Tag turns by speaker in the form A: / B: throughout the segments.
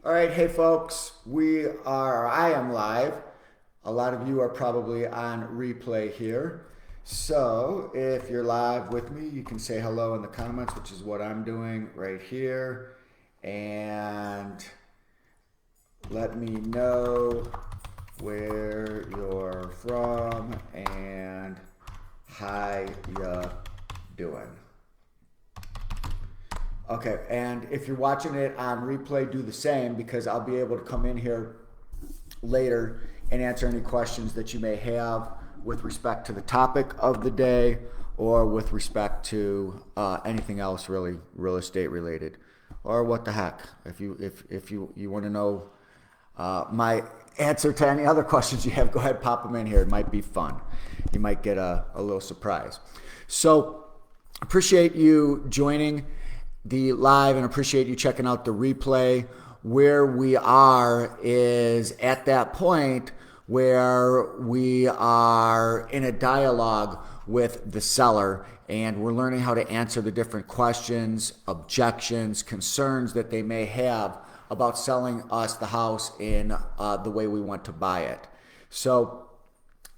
A: All right, hey folks, I am live. A lot of you are probably on replay here. So if you're live with me, you can say hello in the comments, which is what I'm doing right here. And let me know where you're from and how you doing. Okay, and if you're watching it on replay, do the same because I'll be able to come in here later and answer any questions that you may have with respect to the topic of the day or with respect to anything else really real estate related or what the heck. If you want to know my answer to any other questions you have, go ahead, pop them in here. It might be fun. You might get a little surprise. So appreciate you joining the live and appreciate you checking out the replay. Where we are is at that point where we are in a dialogue with the seller and we're learning how to answer the different questions, objections, concerns that they may have about selling us the house in the way we want to buy it. So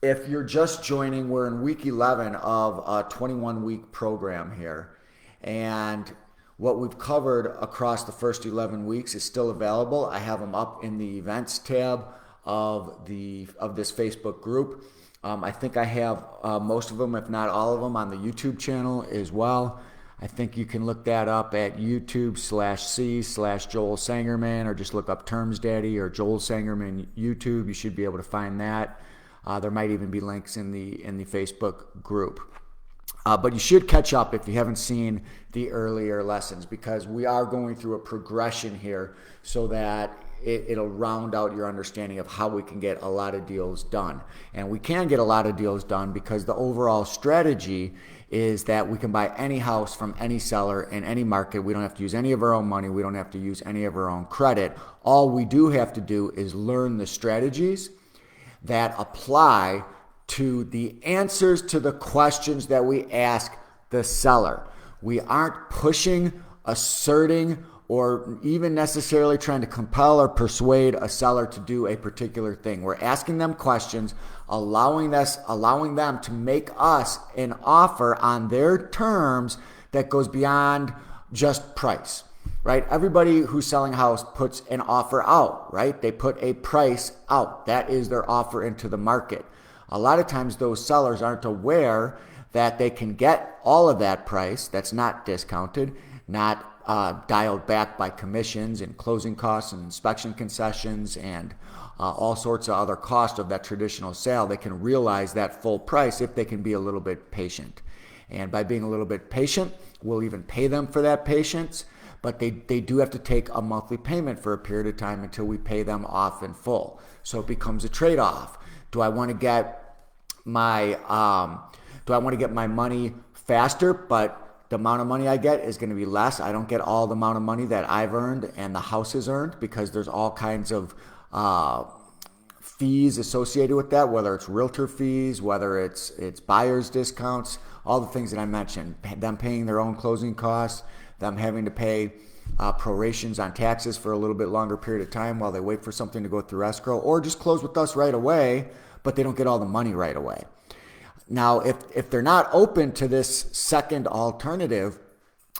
A: if you're just joining, we're in week 11 of a 21-week program here. And what we've covered across the first 11 weeks is still available. I have them up in the events tab of this Facebook group. I think I have most of them, if not all of them, on the YouTube channel as well. I think you can look that up at YouTube/C/Joel Sangerman, or just look up Terms Daddy or Joel Sangerman YouTube. You should be able to find that. There might even be links in the Facebook group. But you should catch up if you haven't seen the earlier lessons, because we are going through a progression here so that it'll round out your understanding of how we can get a lot of deals done. And we can get a lot of deals done because the overall strategy is that we can buy any house from any seller in any market. We don't have to use any of our own money. We don't have to use any of our own credit. All we do have to do is learn the strategies that apply to the answers to the questions that we ask the seller. We aren't pushing, asserting, or even necessarily trying to compel or persuade a seller to do a particular thing. We're asking them questions, allowing them to make us an offer on their terms that goes beyond just price, right? Everybody who's selling a house puts an offer out, right? They put a price out. That is their offer into the market. A lot of times those sellers aren't aware that they can get all of that price that's not discounted, not dialed back by commissions and closing costs and inspection concessions and all sorts of other costs of that traditional sale. They can realize that full price if they can be a little bit patient. And by being a little bit patient, we'll even pay them for that patience, but they do have to take a monthly payment for a period of time until we pay them off in full. So it becomes a trade-off. Do I want to get my money faster, but the amount of money I get is going to be less? I don't get all the amount of money that I've earned and the house has earned, because there's all kinds of fees associated with that, whether it's realtor fees, whether it's buyer's discounts, all the things that I mentioned, them paying their own closing costs, them having to pay prorations on taxes for a little bit longer period of time while they wait for something to go through escrow, or just close with us right away, but they don't get all the money right away. Now, if they're not open to this second alternative,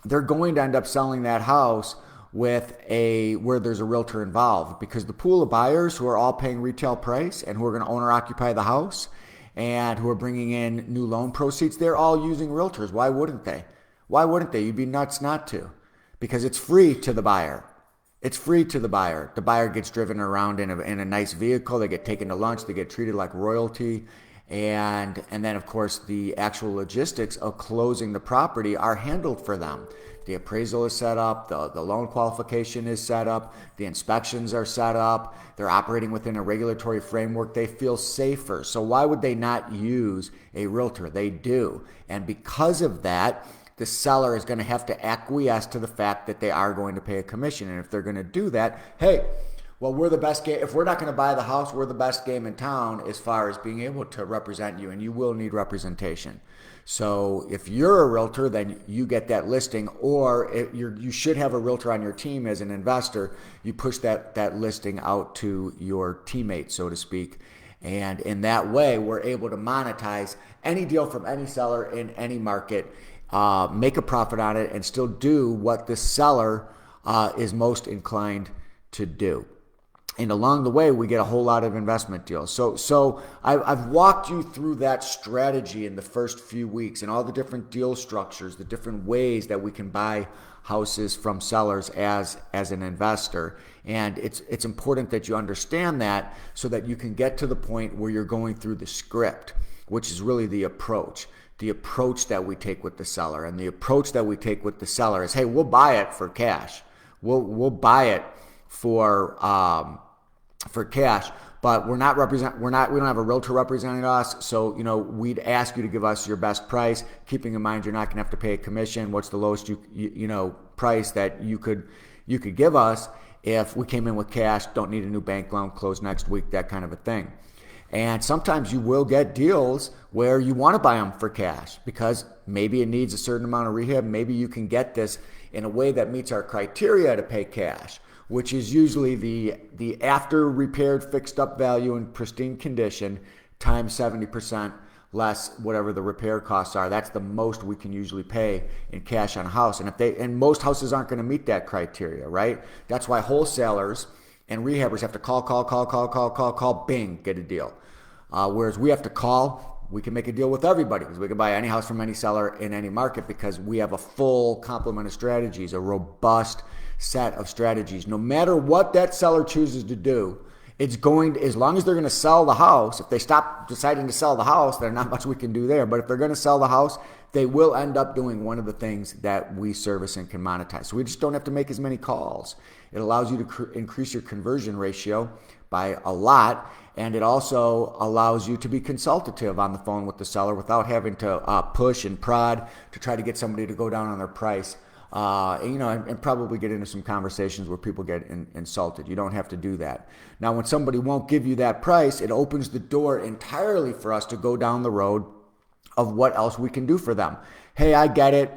A: they're going to end up selling that house where there's a realtor involved, because the pool of buyers who are all paying retail price and who are going to owner occupy the house and who are bringing in new loan proceeds, they're all using realtors. Why wouldn't they? Why wouldn't they? You'd be nuts not to, because it's free to the buyer. It's free to the buyer. The buyer gets driven around in a nice vehicle. They get taken to lunch. They get treated like royalty. And then, of course, the actual logistics of closing the property are handled for them. The appraisal is set up. The loan qualification is set up. The inspections are set up. They're operating within a regulatory framework. They feel safer. So why would they not use a realtor? They do. And because of that, the seller is going to have to acquiesce to the fact that they are going to pay a commission. And if they're going to do that, hey, well, we're the best game. If we're not going to buy the house, we're the best game in town as far as being able to represent you, and you will need representation. So if you're a realtor, then you get that listing, or you should have a realtor on your team as an investor. You push that listing out to your teammates, so to speak. And in that way, we're able to monetize any deal from any seller in any market, make a profit on it, and still do what the seller is most inclined to do. And along the way, we get a whole lot of investment deals. So I've walked you through that strategy in the first few weeks and all the different deal structures, the different ways that we can buy houses from sellers as an investor. And it's important that you understand that so that you can get to the point where you're going through the script, which is really the approach that we take with the seller. And the approach that we take with the seller is, hey, we'll buy it for cash. We'll buy it for cash, but we don't have a realtor representing us. So, we'd ask you to give us your best price, keeping in mind you're not going to have to pay a commission. What's the lowest price that you could give us if we came in with cash, don't need a new bank loan, close next week, that kind of a thing. And sometimes you will get deals where you want to buy them for cash because maybe it needs a certain amount of rehab. Maybe you can get this in a way that meets our criteria to pay cash, which is usually the after repaired fixed up value in pristine condition times 70% less whatever the repair costs are. That's the most we can usually pay in cash on a house. And most houses aren't going to meet that criteria, right? That's why wholesalers and rehabbers have to call, bing, get a deal. Whereas we have to call, we can make a deal with everybody because we can buy any house from any seller in any market because we have a full complement of strategies, a robust set of strategies. No matter what that seller chooses to do, as long as they're going to sell the house, if they stop deciding to sell the house, there's not much we can do there. But if they're going to sell the house, they will end up doing one of the things that we service and can monetize. So we just don't have to make as many calls. It allows you to increase your conversion ratio by a lot, and it also allows you to be consultative on the phone with the seller without having to push and prod to try to get somebody to go down on their price. And probably get into some conversations where people get insulted. You don't have to do that. Now, when somebody won't give you that price, it opens the door entirely for us to go down the road of what else we can do for them. Hey, I get it.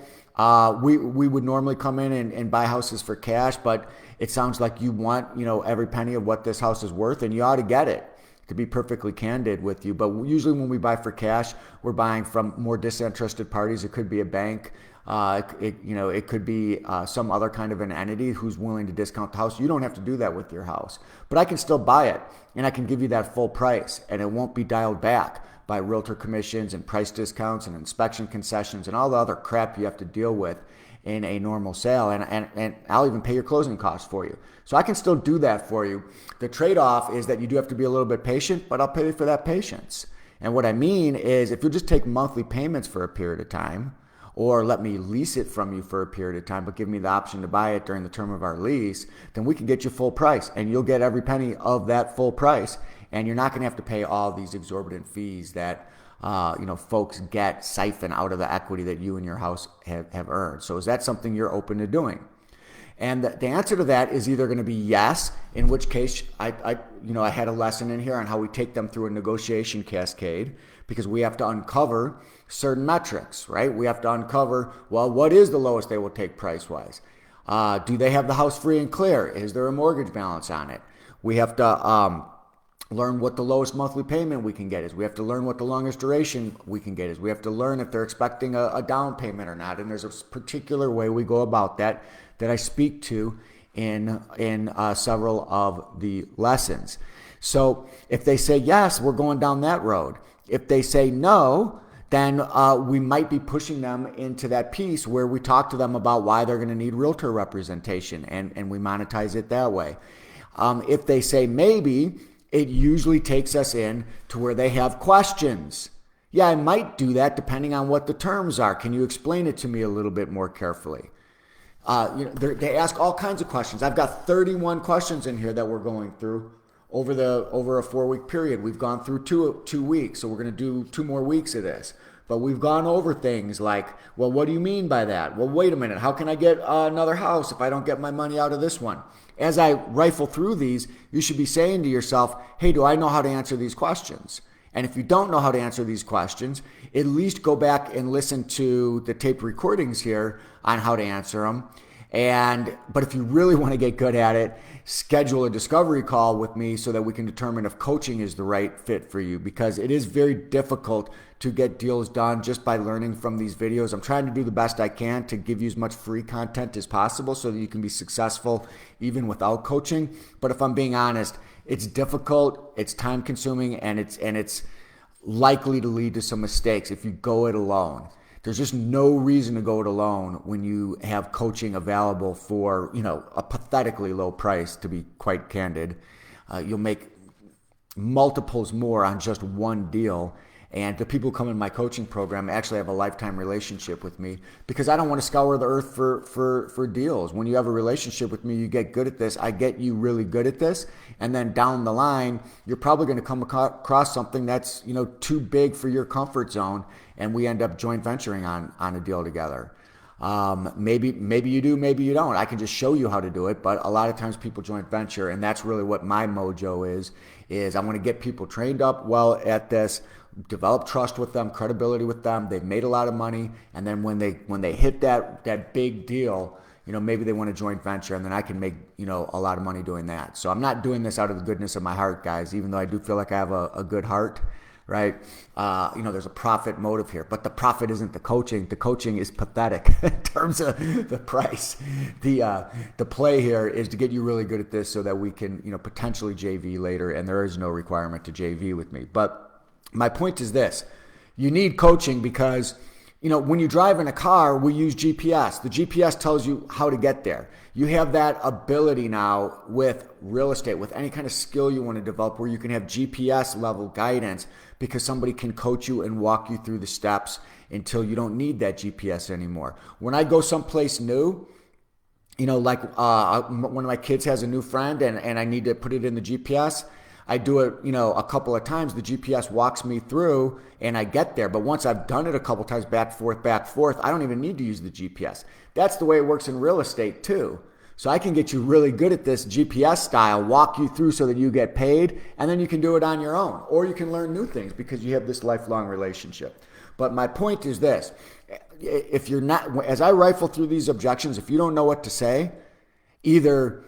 A: We would normally come in and buy houses for cash, but it sounds like you want, every penny of what this house is worth, and you ought to get it, to be perfectly candid with you. But usually when we buy for cash, we're buying from more disinterested parties. It could be a bank. It could be some other kind of an entity who's willing to discount the house. You don't have to do that with your house, but I can still buy it and I can give you that full price, and it won't be dialed back by realtor commissions and price discounts and inspection concessions and all the other crap you have to deal with in a normal sale. And I'll even pay your closing costs for you. So I can still do that for you. The trade-off is that you do have to be a little bit patient, but I'll pay you for that patience. And what I mean is, if you'll just take monthly payments for a period of time, or let me lease it from you for a period of time, but give me the option to buy it during the term of our lease, then we can get you full price, and you'll get every penny of that full price, and you're not going to have to pay all these exorbitant fees that folks get siphon out of the equity that you and your house have earned. So is that something you're open to doing? And the answer to that is either going to be yes, in which case I had a lesson in here on how we take them through a negotiation cascade, because we have to uncover certain metrics, right? We have to uncover, well, what is the lowest they will take price-wise? Do they have the house free and clear? Is there a mortgage balance on it? We have to learn what the lowest monthly payment we can get is. We have to learn what the longest duration we can get is. We have to learn if they're expecting a down payment or not. And there's a particular way we go about that I speak to in several of the lessons. So if they say yes, we're going down that road. If they say no, then we might be pushing them into that piece where we talk to them about why they're going to need realtor representation, and we monetize it that way. If they say maybe, it usually takes us in to where they have questions. Yeah, I might do that depending on what the terms are. Can you explain it to me a little bit more carefully? They ask all kinds of questions. I've got 31 questions in here that we're going through over a 4-week period. We've gone through two weeks, so we're going to do 2 more weeks of this. But we've gone over things like, well, what do you mean by that? Well, wait a minute. How can I get another house if I don't get my money out of this one? As I rifle through these, you should be saying to yourself, hey, do I know how to answer these questions? And if you don't know how to answer these questions, at least go back and listen to the tape recordings here on how to answer them. But if you really want to get good at it, schedule a discovery call with me so that we can determine if coaching is the right fit for you, because it is very difficult to get deals done just by learning from these videos. I'm trying to do the best I can to give you as much free content as possible so that you can be successful even without coaching. But if I'm being honest, it's difficult, it's time consuming, and it's likely to lead to some mistakes if you go it alone. There's just no reason to go it alone when you have coaching available for, a pathetically low price, to be quite candid. You'll make multiples more on just one deal. And the people who come in my coaching program actually have a lifetime relationship with me because I don't want to scour the earth for deals. When you have a relationship with me, you get good at this. I get you really good at this. And then down the line, you're probably going to come across something that's, too big for your comfort zone. And we end up joint venturing on a deal together. Maybe you do, maybe you don't. I can just show you how to do it. But a lot of times people joint venture. And that's really what my mojo is I want to get people trained up well at this, develop trust with them, credibility with them. They've made a lot of money, and then when they hit that big deal, maybe they want to joint venture, and then I can make a lot of money doing that. So I'm not doing this out of the goodness of my heart, guys, even though I do feel like I have a good heart, right? There's a profit motive here, but the profit isn't the coaching. The coaching is pathetic in terms of the price. The play here is to get you really good at this so that we can potentially JV later, and there is no requirement to JV with me. But my point is this: you need coaching because, when you drive in a car, we use GPS. The GPS tells you how to get there. You have that ability now with real estate, with any kind of skill you want to develop, where you can have GPS level guidance because somebody can coach you and walk you through the steps until you don't need that GPS anymore. When I go someplace new, like one of my kids has a new friend and I need to put it in the GPS, I do it, a couple of times. The GPS walks me through and I get there. But once I've done it a couple times, back, forth, I don't even need to use the GPS. That's the way it works in real estate too. So I can get you really good at this GPS style, walk you through so that you get paid, and then you can do it on your own. Or you can learn new things because you have this lifelong relationship. But my point is this: if you're not, as I rifle through these objections, if you don't know what to say, either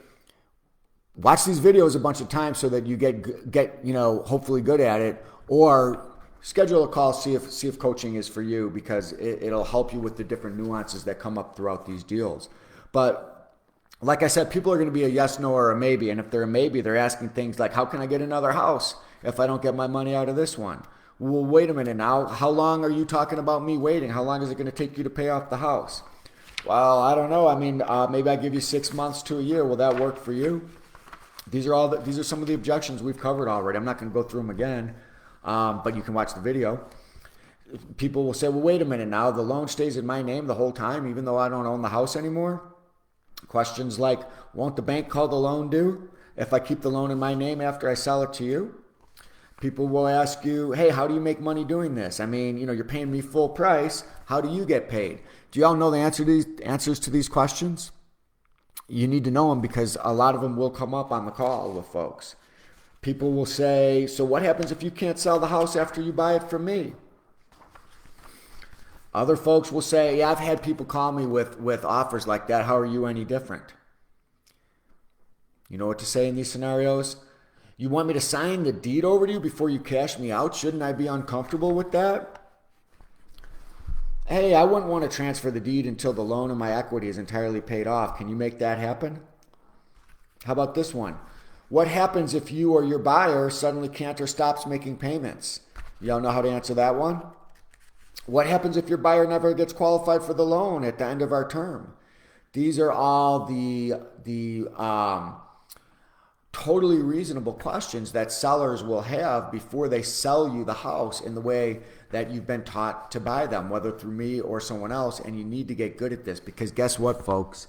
A: watch these videos a bunch of times so that you get hopefully good at it, or schedule a call, see if coaching is for you, because it'll help you with the different nuances that come up throughout these deals. But like I said, people are going to be a yes, no, or a maybe. And if they're a maybe, they're asking things like, how can I get another house if I don't get my money out of this one? Well, wait a minute now. How long are you talking about me waiting? How long is it going to take you to pay off the house? Well, I don't know. I mean, maybe I give you 6 months to a year. Will that work for you? These are some of the objections we've covered already. I'm not going to go through them again, but you can watch the video. People will say, well, wait a minute now. The loan stays in my name the whole time, even though I don't own the house anymore. Questions like, won't the bank call the loan due if I keep the loan in my name after I sell it to you? People will ask you, hey, how do you make money doing this? I mean, you're paying me full price. How do you get paid? Do you all know the answers to these questions? You need to know them because a lot of them will come up on the call with folks. People will say, so what happens if you can't sell the house after you buy it from me? Other folks will say, yeah, I've had people call me with offers like that. How are you any different? You know what to say in these scenarios? You want me to sign the deed over to you before you cash me out? Shouldn't I be uncomfortable with that? Hey, I wouldn't want to transfer the deed until the loan and my equity is entirely paid off. Can you make that happen? How about this one? What happens if you or your buyer suddenly can't or stops making payments? Y'all know how to answer that one? What happens if your buyer never gets qualified for the loan at the end of our term? These are all the totally reasonable questions that sellers will have before they sell you the house in the way that you've been taught to buy them, whether through me or someone else. And you need to get good at this because guess what, folks?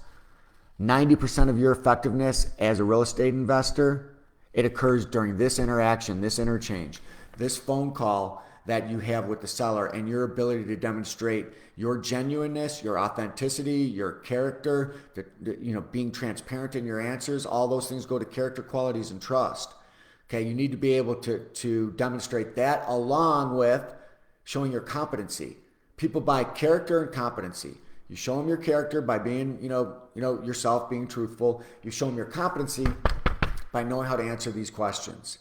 A: 90% of your effectiveness as a real estate investor, it occurs during this interaction, this interchange, this phone call that you have with the seller, and your ability to demonstrate your genuineness, your authenticity, your character, being transparent in your answers. All those things go to character qualities and trust. Okay, you need to be able to demonstrate that along with showing your competency. People buy character and competency. You show them your character by being, yourself, being truthful. You show them your competency by knowing how to answer these questions.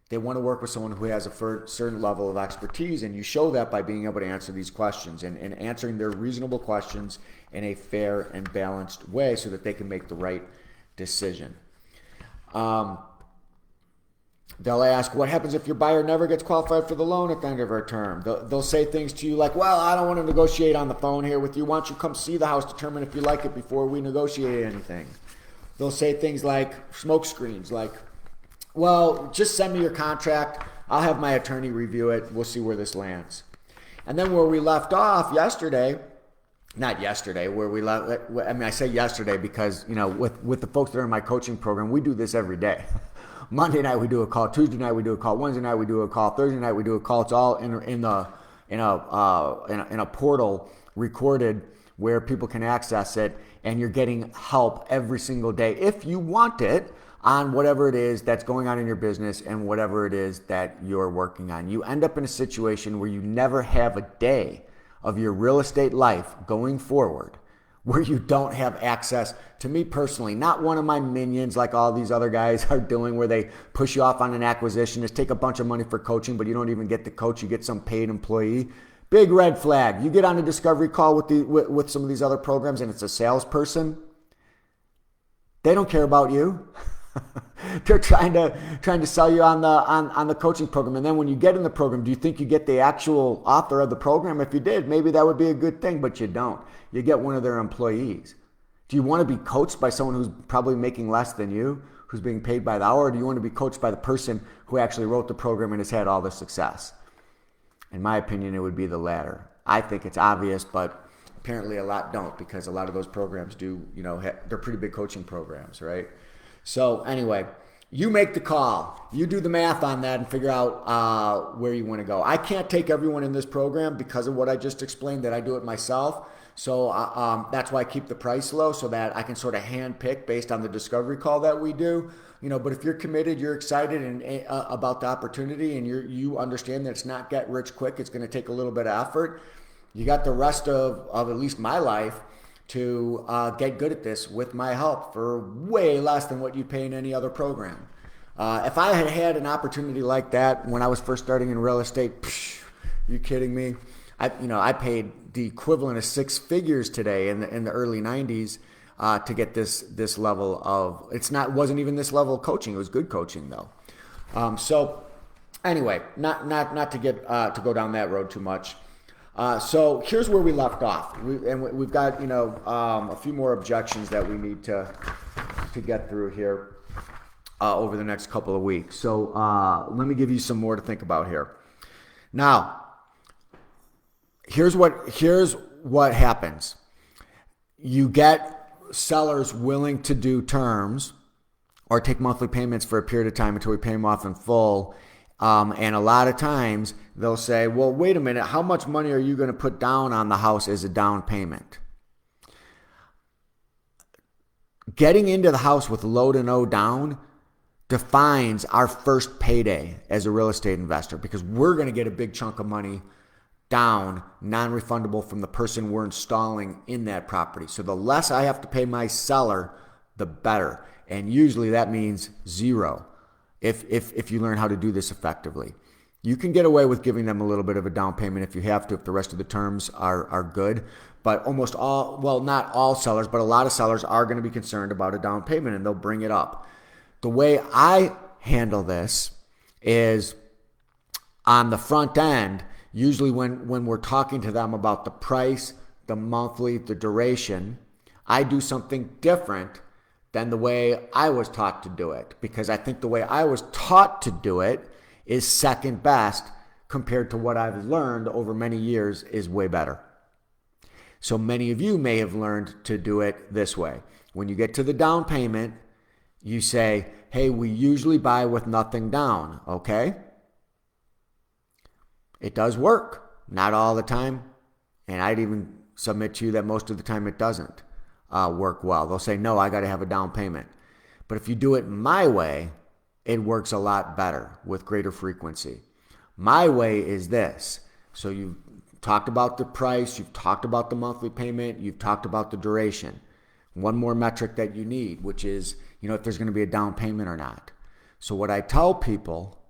A: They want to work with someone who has a certain level of expertise, and you show that by being able to answer these questions and answering their reasonable questions in a fair and balanced way so that they can make the right decision. They'll ask, what happens if your buyer never gets qualified for the loan at the end of our term? They'll say things to you like, well, I don't want to negotiate on the phone here with you. Why don't you come see the house, determine if you like it before we negotiate anything? They'll say things like smoke screens, like, well, just send me your contract. I'll have my attorney review it. We'll see where this lands. And then where we left off yesterday, not yesterday, where we left, I say yesterday because, with the folks that are in my coaching program, we do this every day. Monday night we do a call, Tuesday night we do a call, Wednesday night we do a call, Thursday night we do a call. It's all in a portal recorded where people can access it, and you're getting help every single day if you want it on whatever it is that's going on in your business and whatever it is that you're working on. You end up in a situation where you never have a day of your real estate life going forward where you don't have access to me personally, not one of my minions like all these other guys are doing where they push you off on an acquisition, just take a bunch of money for coaching, but you don't even get the coach, you get some paid employee. Big red flag. You get on a discovery call with some of these other programs and it's a salesperson. They don't care about you. They're trying to sell you on the coaching program. And then when you get in the program, do you think you get the actual author of the program? If you did, maybe that would be a good thing, but you don't. You get one of their employees. Do you want to be coached by someone who's probably making less than you, who's being paid by the hour, or do you want to be coached by the person who actually wrote the program and has had all the success? In my opinion, it would be the latter. I think it's obvious, but apparently a lot don't, because a lot of those programs do, they're pretty big coaching programs, right? So anyway, you make the call. You do the math on that and figure out where you want to go. I can't take everyone in this program because of what I just explained, that I do it myself. So that's why I keep the price low, so that I can sort of hand pick based on the discovery call that we do. But if you're committed, you're excited and about the opportunity, and you understand that it's not get rich quick, it's going to take a little bit of effort. You got the rest of at least my life to get good at this with my help for way less than what you'd pay in any other program. If I had had an opportunity like that when I was first starting in real estate, you kidding me? I paid the equivalent of six figures today in the early 90s to get this level of, wasn't even this level of coaching. It was good coaching though. So anyway, not to get to go down that road too much. So here's where we left off, we've got a few more objections that we need to get through here over the next couple of weeks. So let me give you some more to think about here. Now, here's what happens. You get sellers willing to do terms or take monthly payments for a period of time until we pay them off in full. And a lot of times they'll say, well, wait a minute, how much money are you going to put down on the house as a down payment? Getting into the house with low to no down defines our first payday as a real estate investor, because we're going to get a big chunk of money down, non-refundable, from the person we're installing in that property. So the less I have to pay my seller, the better. And usually that means zero. If you learn how to do this effectively, you can get away with giving them a little bit of a down payment if you have to, if the rest of the terms are good. But almost all, well, not all sellers, but a lot of sellers are going to be concerned about a down payment, and they'll bring it up. The way I handle this is on the front end. Usually when we're talking to them about the price, the monthly, the duration, I do something different than the way I was taught to do it, because I think the way I was taught to do it is second best compared to what I've learned over many years is way better. So many of you may have learned to do it this way. When you get to the down payment, you say, hey, we usually buy with nothing down, okay? It does work, not all the time, and I'd even submit to you that most of the time it doesn't work well. They'll say, no, I got to have a down payment. But if you do it my way, it works a lot better with greater frequency. My way is this. So you've talked about the price, you've talked about the monthly payment, you've talked about the duration. One more metric that you need, which is, if there's going to be a down payment or not. So what I tell people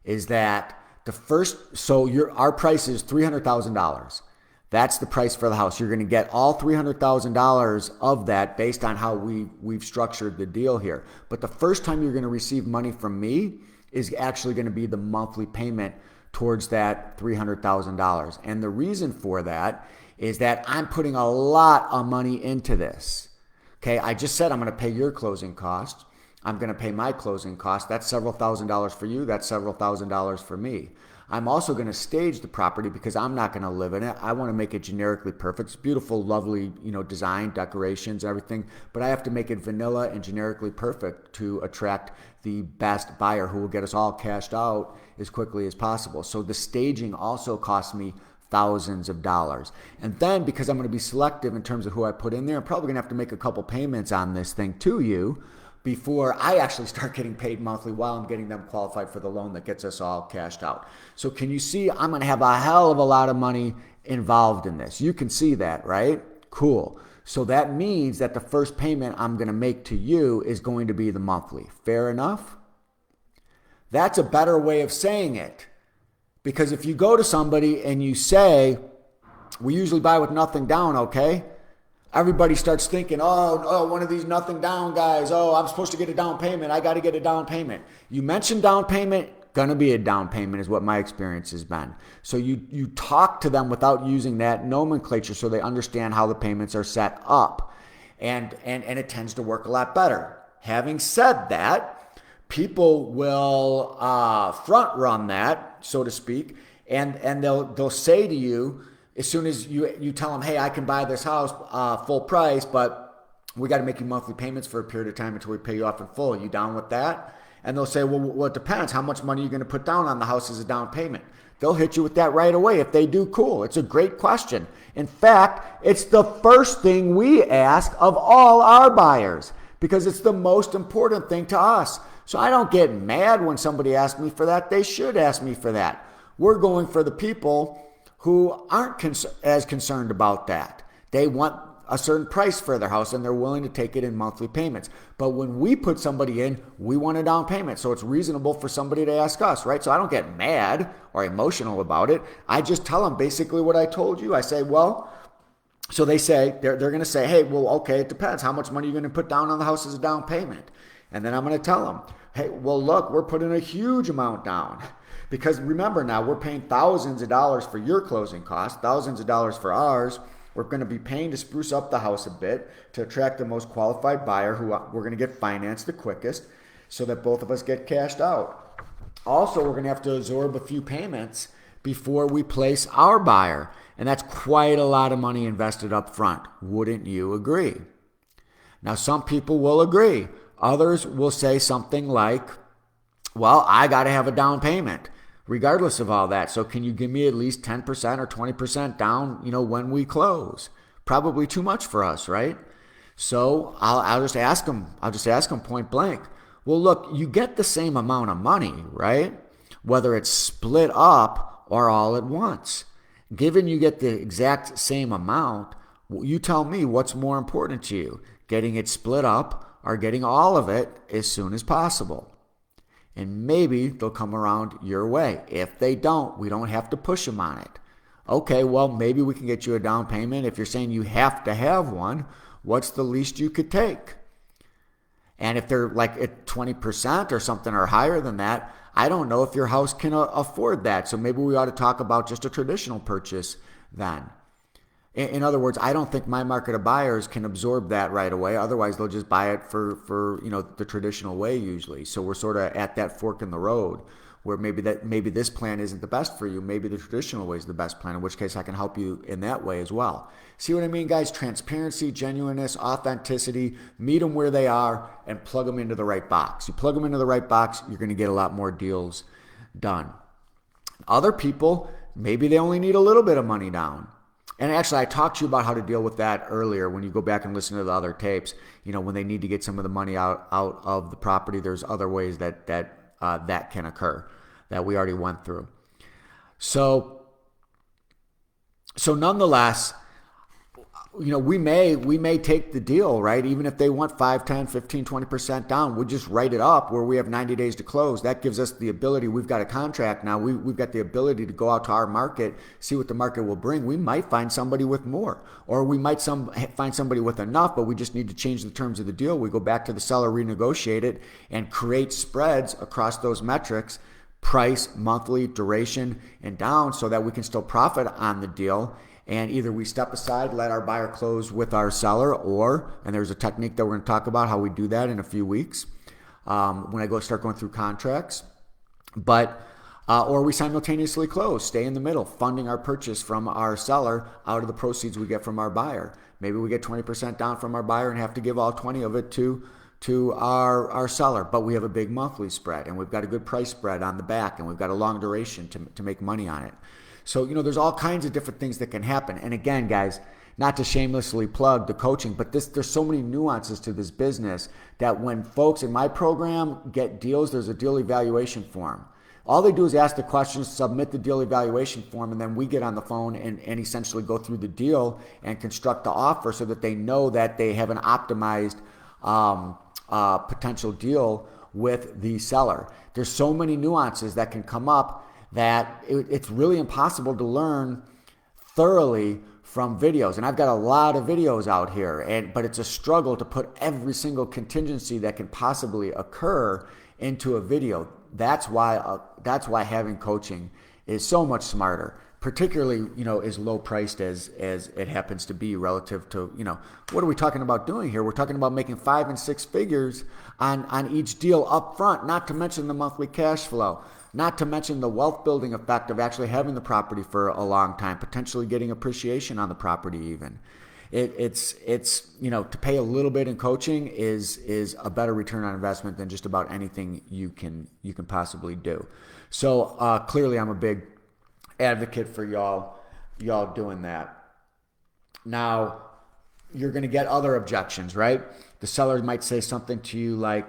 A: is that our price is $300,000. That's the price for the house. You're going to get all $300,000 of that based on how we've structured the deal here. But the first time you're going to receive money from me is actually going to be the monthly payment towards that $300,000. And the reason for that is that I'm putting a lot of money into this. Okay, I just said I'm going to pay your closing costs. I'm going to pay my closing costs. That's several $1,000s for you. That's several $1,000s for me. I'm also going to stage the property because I'm not going to live in it. I want to make it generically perfect. It's beautiful, lovely, design, decorations, everything. But I have to make it vanilla and generically perfect to attract the best buyer who will get us all cashed out as quickly as possible. So the staging also costs me thousands of dollars. And then because I'm going to be selective in terms of who I put in there, I'm probably going to have to make a couple payments on this thing to you before I actually start getting paid monthly while I'm getting them qualified for the loan that gets us all cashed out. So can you see I'm going to have a hell of a lot of money involved in this? You can see that, right? Cool. So that means that the first payment I'm going to make to you is going to be the monthly. Fair enough? That's a better way of saying it. Because if you go to somebody and you say, we usually buy with nothing down, okay? Everybody starts thinking, oh, one of these nothing down guys. Oh, I'm supposed to get a down payment. I got to get a down payment. You mention down payment, gonna be a down payment is what my experience has been. So you talk to them without using that nomenclature so they understand how the payments are set up. And it tends to work a lot better. Having said that, people will front run that, so to speak, and they'll say to you, as soon as you tell them, hey, I can buy this house full price, but we got to make you monthly payments for a period of time until we pay you off in full. Are you down with that? And they'll say, well, it depends. How much money are you going to put down on the house as a down payment? They'll hit you with that right away. If they do, cool. It's a great question. In fact, it's the first thing we ask of all our buyers because it's the most important thing to us. So I don't get mad when somebody asks me for that. They should ask me for that. We're going for the people who aren't as concerned about that. They want a certain price for their house and they're willing to take it in monthly payments. But when we put somebody in, we want a down payment. So it's reasonable for somebody to ask us, right? So I don't get mad or emotional about it. I just tell them basically what I told you. I say, so they say, they're going to say, hey, well, okay, it depends. How much money are you going to put down on the house as a down payment? And then I'm going to tell them, hey, well, look, we're putting a huge amount down. Because remember now, we're paying thousands of dollars for your closing costs, thousands of dollars for ours. We're going to be paying to spruce up the house a bit to attract the most qualified buyer who we're going to get financed the quickest so that both of us get cashed out. Also, we're going to have to absorb a few payments before we place our buyer. And that's quite a lot of money invested up front. Wouldn't you agree? Now, some people will agree. Others will say something like, well, I got to have a down payment regardless of all that. So can you give me at least 10% or 20% down, when we close? Probably too much for us, right? So I'll just ask them. I'll just ask them point blank. Well, look, you get the same amount of money, right? Whether it's split up or all at once. Given you get the exact same amount, you tell me what's more important to you, getting it split up or getting all of it as soon as possible. And maybe they'll come around your way. If they don't, we don't have to push them on it. Okay, well, maybe we can get you a down payment. If you're saying you have to have one, what's the least you could take? And if they're like at 20% or something or higher than that, I don't know if your house can afford that. So maybe we ought to talk about just a traditional purchase then. In other words, I don't think my market of buyers can absorb that right away. Otherwise, they'll just buy it for the traditional way usually. So we're sort of at that fork in the road where maybe this plan isn't the best for you. Maybe the traditional way is the best plan, in which case I can help you in that way as well. See what I mean, guys? Transparency, genuineness, authenticity, meet them where they are and plug them into the right box. You plug them into the right box, you're going to get a lot more deals done. Other people, maybe they only need a little bit of money down. And actually, I talked to you about how to deal with that earlier. When you go back and listen to the other tapes, when they need to get some of the money out of the property, there's other ways that can occur that we already went through. So nonetheless, we may take the deal, right? Even if they want 5, 10, 15, 20% down, we'll just write it up where we have 90 days to close. That gives us the ability. We've got a contract now. We've got the ability to go out to our market, see what the market will bring. We might find somebody with more, or we might find somebody with enough, but we just need to change the terms of the deal. We go back to the seller, renegotiate it, and create spreads across those metrics: price, monthly, duration, and down, so that we can still profit on the deal. And either we step aside, let our buyer close with our seller, and there's a technique that we're going to talk about how we do that in a few weeks when I start going through contracts. Or we simultaneously close, stay in the middle, funding our purchase from our seller out of the proceeds we get from our buyer. Maybe we get 20% down from our buyer and have to give all 20 of it to our seller, but we have a big monthly spread, and we've got a good price spread on the back, and we've got a long duration to make money on it. So, there's all kinds of different things that can happen. And again, guys, not to shamelessly plug the coaching, but there's so many nuances to this business that when folks in my program get deals, there's a deal evaluation form. All they do is ask the questions, submit the deal evaluation form, and then we get on the phone and essentially go through the deal and construct the offer so that they know that they have an optimized potential deal with the seller. There's so many nuances that can come up that it's really impossible to learn thoroughly from videos. And I've got a lot of videos out here, but it's a struggle to put every single contingency that can possibly occur into a video. That's why having coaching is so much smarter, particularly, as low priced as it happens to be relative to, what are we talking about doing here? We're talking about making 5 and 6 figures on each deal up front, not to mention the monthly cash flow, not to mention the wealth building effect of actually having the property for a long time, potentially getting appreciation on the property even. It's to pay a little bit in coaching is a better return on investment than just about anything you can possibly do. So clearly I'm a big advocate for y'all doing that. Now, you're going to get other objections, right? The seller might say something to you like,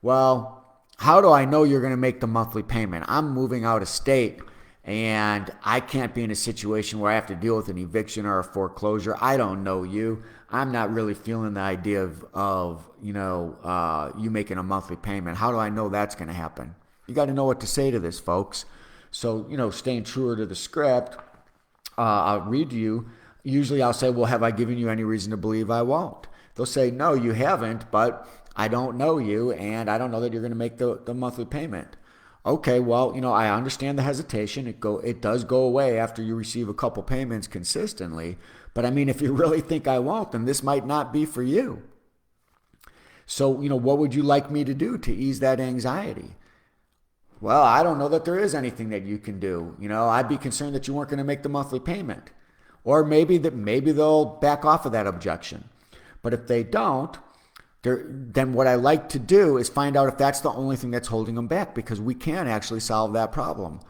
A: well, how do I know you're going to make the monthly payment? I'm moving out of state and I can't be in a situation where I have to deal with an eviction or a foreclosure. I don't know you. I'm not really feeling the idea of you making a monthly payment. How do I know that's going to happen? You got to know what to say to this, folks. So, staying truer to the script, I'll read to you. Usually I'll say, well, have I given you any reason to believe I won't? They'll say, no, you haven't, but I don't know you, and I don't know that you're going to make the monthly payment. Okay, well, I understand the hesitation. It does go away after you receive a couple payments consistently. But I mean, if you really think I won't, then this might not be for you. So, what would you like me to do to ease that anxiety? Well, I don't know that there is anything that you can do. I'd be concerned that you weren't going to make the monthly payment. Or maybe they'll back off of that objection. But if they don't, then what I like to do is find out if that's the only thing that's holding them back, because we can actually solve that problem.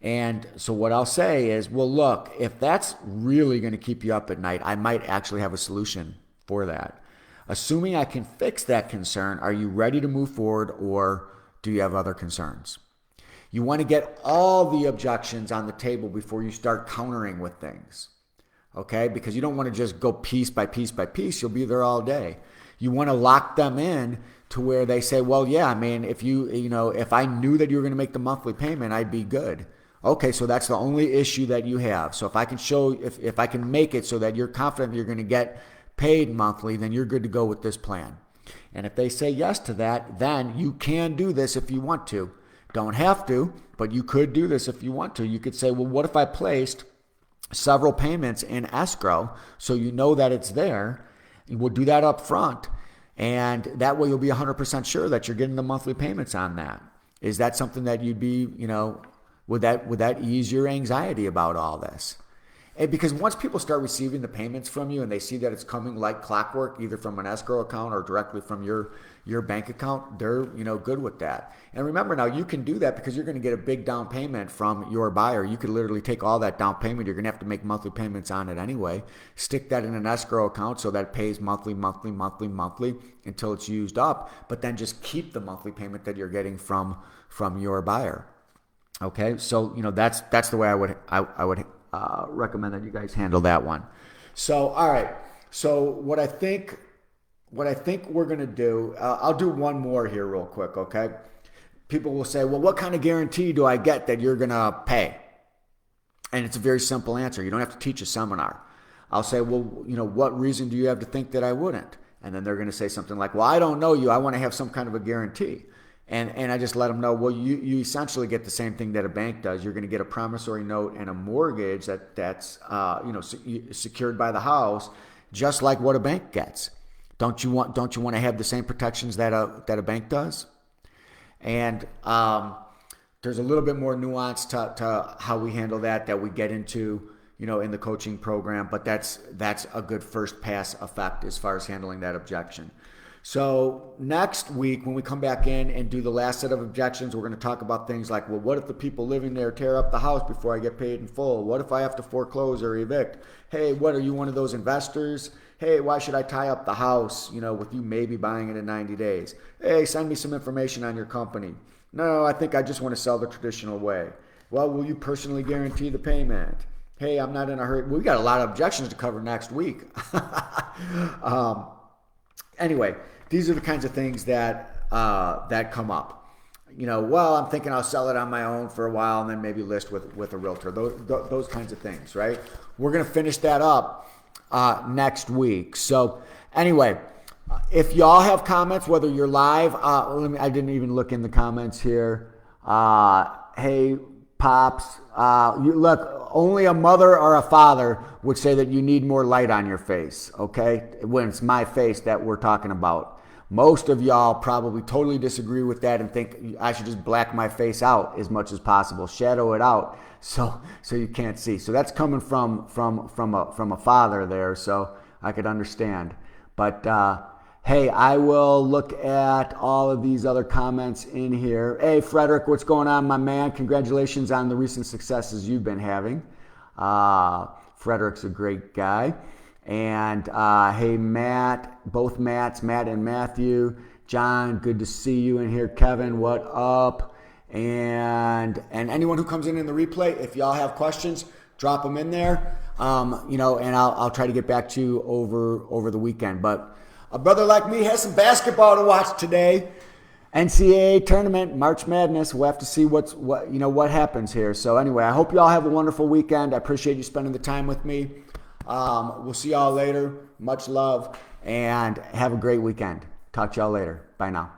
A: And so what I'll say is, well, look, if that's really going to keep you up at night, I might actually have a solution for that. Assuming I can fix that concern, are you ready to move forward, or do you have other concerns? You want to get all the objections on the table before you start countering with things, okay? Because you don't want to just go piece by piece by piece. You'll be there all day. You want to lock them in to where they say, well, yeah, I mean, if I knew that you were going to make the monthly payment, I'd be good. Okay, so that's the only issue that you have. So if I can if I can make it so that you're confident that you're going to get paid monthly, then you're good to go with this plan. And if they say yes to that, then you can do this if you want to. Don't have to, but you could do this if you want to. You could say, well, what if I placed several payments in escrow so you know that it's there? We'll do that up front, and that way you'll be 100% sure that you're getting the monthly payments on that. Is that something that you'd be, would that ease your anxiety about all this? And because once people start receiving the payments from you and they see that it's coming like clockwork, either from an escrow account or directly from your bank account, they're good with that. And remember now, you can do that because you're going to get a big down payment from your buyer. You could literally take all that down payment. You're going to have to make monthly payments on it anyway. Stick that in an escrow account so that it pays monthly until it's used up. But then just keep the monthly payment that you're getting from your buyer. Okay, so that's the way I would recommend that you guys handle that one. So all right, so what I think we're gonna do, I'll do one more here real quick. Okay, people will say, well, what kind of guarantee do I get that you're gonna pay? And it's a very simple answer. You don't have to teach a seminar. I'll say, well, what reason do you have to think that I wouldn't? And then they're going to say something like, well, I don't know you. I want to have some kind of a guarantee. And I just let them know, well, you essentially get the same thing that a bank does. You're going to get a promissory note and a mortgage that's secured by the house, just like what a bank gets. Don't you want to have the same protections that a bank does? And there's a little bit more nuance to how we handle that we get into in the coaching program, but that's a good first pass effect as far as handling that objection. So next week, when we come back in and do the last set of objections, we're going to talk about things like, well, what if the people living there tear up the house before I get paid in full? What if I have to foreclose or evict? Hey, what, are you one of those investors? Hey, why should I tie up the house, with you maybe buying it in 90 days? Hey, send me some information on your company. No, I think I just want to sell the traditional way. Well, will you personally guarantee the payment? Hey, I'm not in a hurry. We got a lot of objections to cover next week. Anyway, these are the kinds of things that come up. Well, I'm thinking I'll sell it on my own for a while and then maybe list with a realtor. Those kinds of things, right? We're going to finish that up next week. So anyway, if y'all have comments, whether you're live, I didn't even look in the comments here. Hey, Pops, look, only a mother or a father would say that you need more light on your face, okay? When it's my face that we're talking about. Most of y'all probably totally disagree with that and think I should just black my face out as much as possible, shadow it out so you can't see. So that's coming from a father there, so I could understand. But hey, I will look at all of these other comments in here. Hey, Frederick, what's going on, my man? Congratulations on the recent successes you've been having. Frederick's a great guy. And hey, Matt, both Matts, Matt and Matthew. John, good to see you in here. Kevin, what up? And anyone who comes in the replay, if y'all have questions, drop them in there. And I'll try to get back to you over the weekend. But a brother like me has some basketball to watch today. NCAA tournament, March Madness. We'll have to see what happens here. So anyway, I hope you all have a wonderful weekend. I appreciate you spending the time with me. We'll see y'all later. Much love and have a great weekend. Talk to y'all later. Bye now.